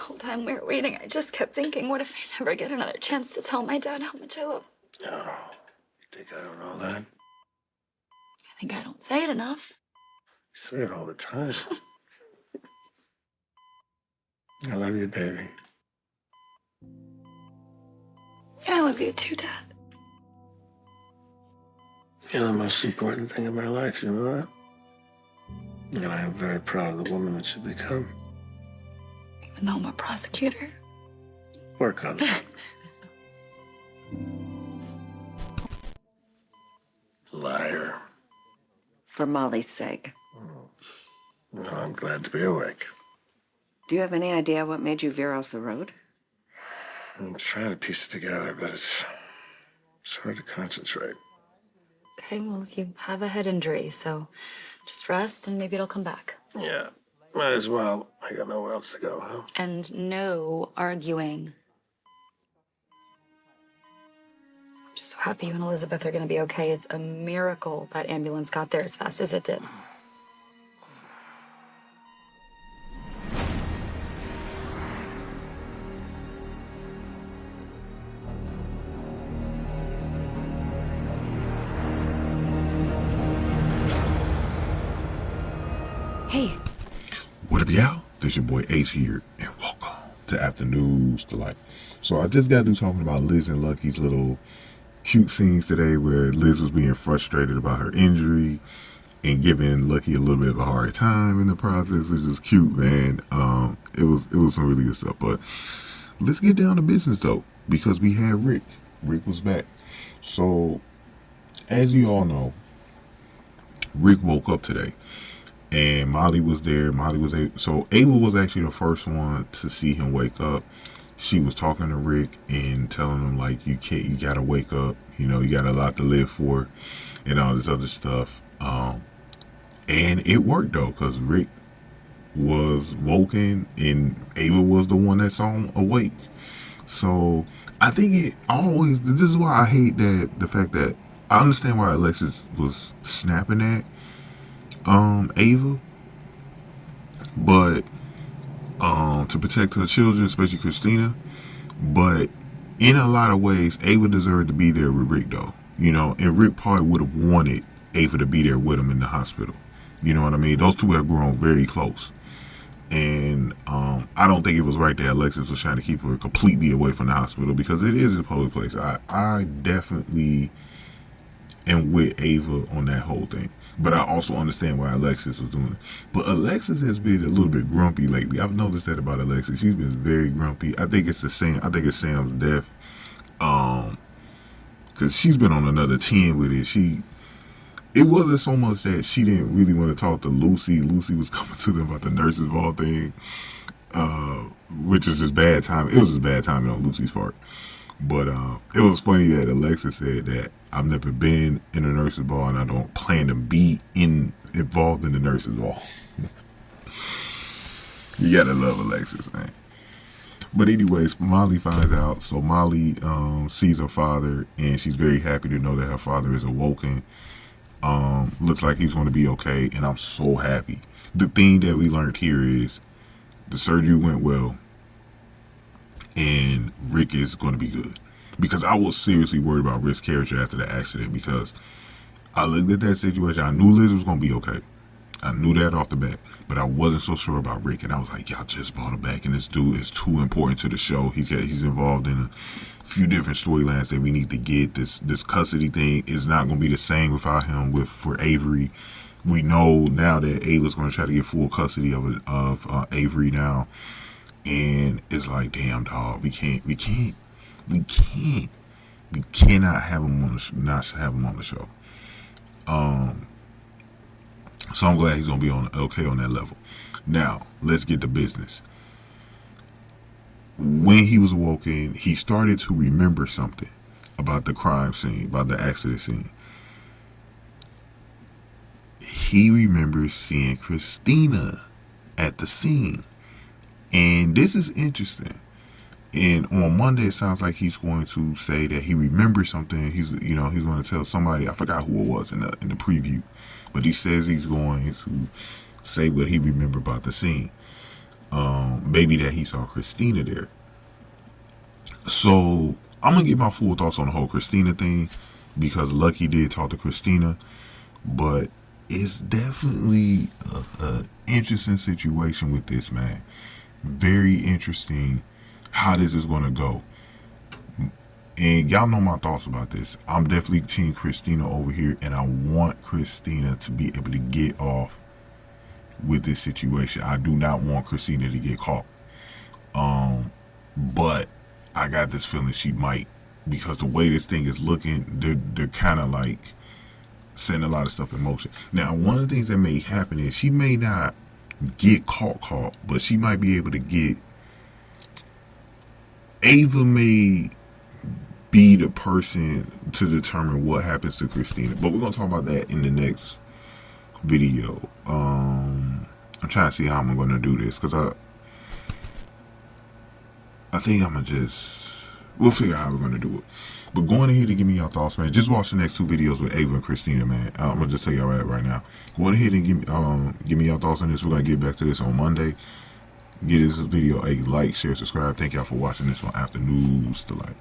whole time we were waiting, I just kept thinking, what if I never get another chance to tell my dad how much I love him? No. You think I don't know that? I think I don't say it enough. You say it all the time. I love you, baby. I love you too, Dad. You're the most important thing in my life, you know that? And I am very proud of the woman that you've become. Even though I'm a prosecutor. Work on that. Liar. For Molly's sake. No, I'm glad to be awake. Do you have any idea what made you veer off the road? I'm trying to piece it together, but it's hard to concentrate. Okay, well, you have a head injury, so just rest and maybe it'll come back. Yeah, might as well. I got nowhere else to go, huh? And no arguing. I'm just so happy you and Elizabeth are gonna be okay. It's a miracle that ambulance got there as fast as it did. Hey. What up, y'all? This your boy Ace here, and welcome to Afternoons Delight. So I just got through talking about Liz and Lucky's little cute scenes today where Liz was being frustrated about her injury and giving Lucky a little bit of a hard time in the process, which is cute, man. It was some really good stuff. But let's get down to business though, because we had Rick. Rick was back. So as you all know, Rick woke up today. And Molly was there. So Ava was actually the first one to see him wake up. She was talking to Rick and telling him like, you gotta wake up. You know, you got a lot to live for, and all this other stuff. And it worked though, cause Rick was woken and Ava was the one that saw him awake. So I think this is why I hate the fact that I understand why Alexis was snapping at Ava, but to protect her children, especially Kristina. But in a lot of ways, Ava deserved to be there with Rick though, you know, and Rick probably would have wanted Ava to be there with him in the hospital. You know what I mean? Those two have grown very close. And I don't think it was right that Alexis was trying to keep her completely away from the hospital, because it is a public place. I definitely am with Ava on that whole thing. But I also understand why Alexis was doing it. But Alexis has been a little bit grumpy lately. I've noticed that about Alexis. She's been very grumpy. I think it's Sam's death. Because she's been on another 10 with it. It wasn't so much that she didn't really want to talk to Lucy. Lucy was coming to them about the nurses ball thing. Which is just bad timing. It was just bad timing on Lucy's part. But it was funny that Alexis said that I've never been in a nurses ball and I don't plan to be involved in the nurses ball. You gotta love Alexis, man. But anyways, Molly finds out. So Molly sees her father and she's very happy to know that her father is awoken. Looks like he's going to be okay, and I'm so happy. The thing that we learned here is the surgery went well and Rick is going to be good. Because I was seriously worried about Rick's character after the accident, because I looked at that situation. I knew Liz was going to be okay. I knew that off the bat. But I wasn't so sure about Rick. And I was like, y'all just brought him back, and this dude is too important to the show. He's involved in a few different storylines that we need to get. This custody thing is not going to be the same without him for Avery. We know now that Ava's going to try to get full custody of Avery now. And it's like, damn, dog, we cannot have him on the show. So I'm glad he's gonna be okay on that level. Now let's get to business. When he was awoken, he started to remember something about the crime scene, about the accident scene. He remembers seeing Kristina at the scene. And this is interesting. And on Monday, it sounds like he's going to say that he remembers something. He's going to tell somebody. I forgot who it was in the preview, but he says he's going to say what he remembered about the scene. maybe that he saw Kristina there. So I'm gonna get my full thoughts on the whole Kristina thing, because Lucky did talk to Kristina, but it's definitely a interesting situation with this, man. Very interesting how this is gonna go. And y'all know my thoughts about this. I'm definitely team Kristina over here, and I want Kristina to be able to get off with this situation. I do not want Kristina to get caught. But I got this feeling she might, because the way this thing is looking, they're kind of like setting a lot of stuff in motion. Now, one of the things that may happen is she may not get caught, but she might be able to get. Ava may be the person to determine what happens to Kristina, but we're gonna talk about that in the next video. I'm trying to see how I'm gonna do this, because I think I'm gonna we'll figure out how we're gonna do it. But going ahead and give me your thoughts, man. Just watch the next 2 videos with Ava and Kristina, man. I'm gonna just tell y'all right now. Go ahead and give me your thoughts on this. We're gonna get back to this on Monday. Give this video a like, share, subscribe. Thank y'all for watching this one. After News to Light.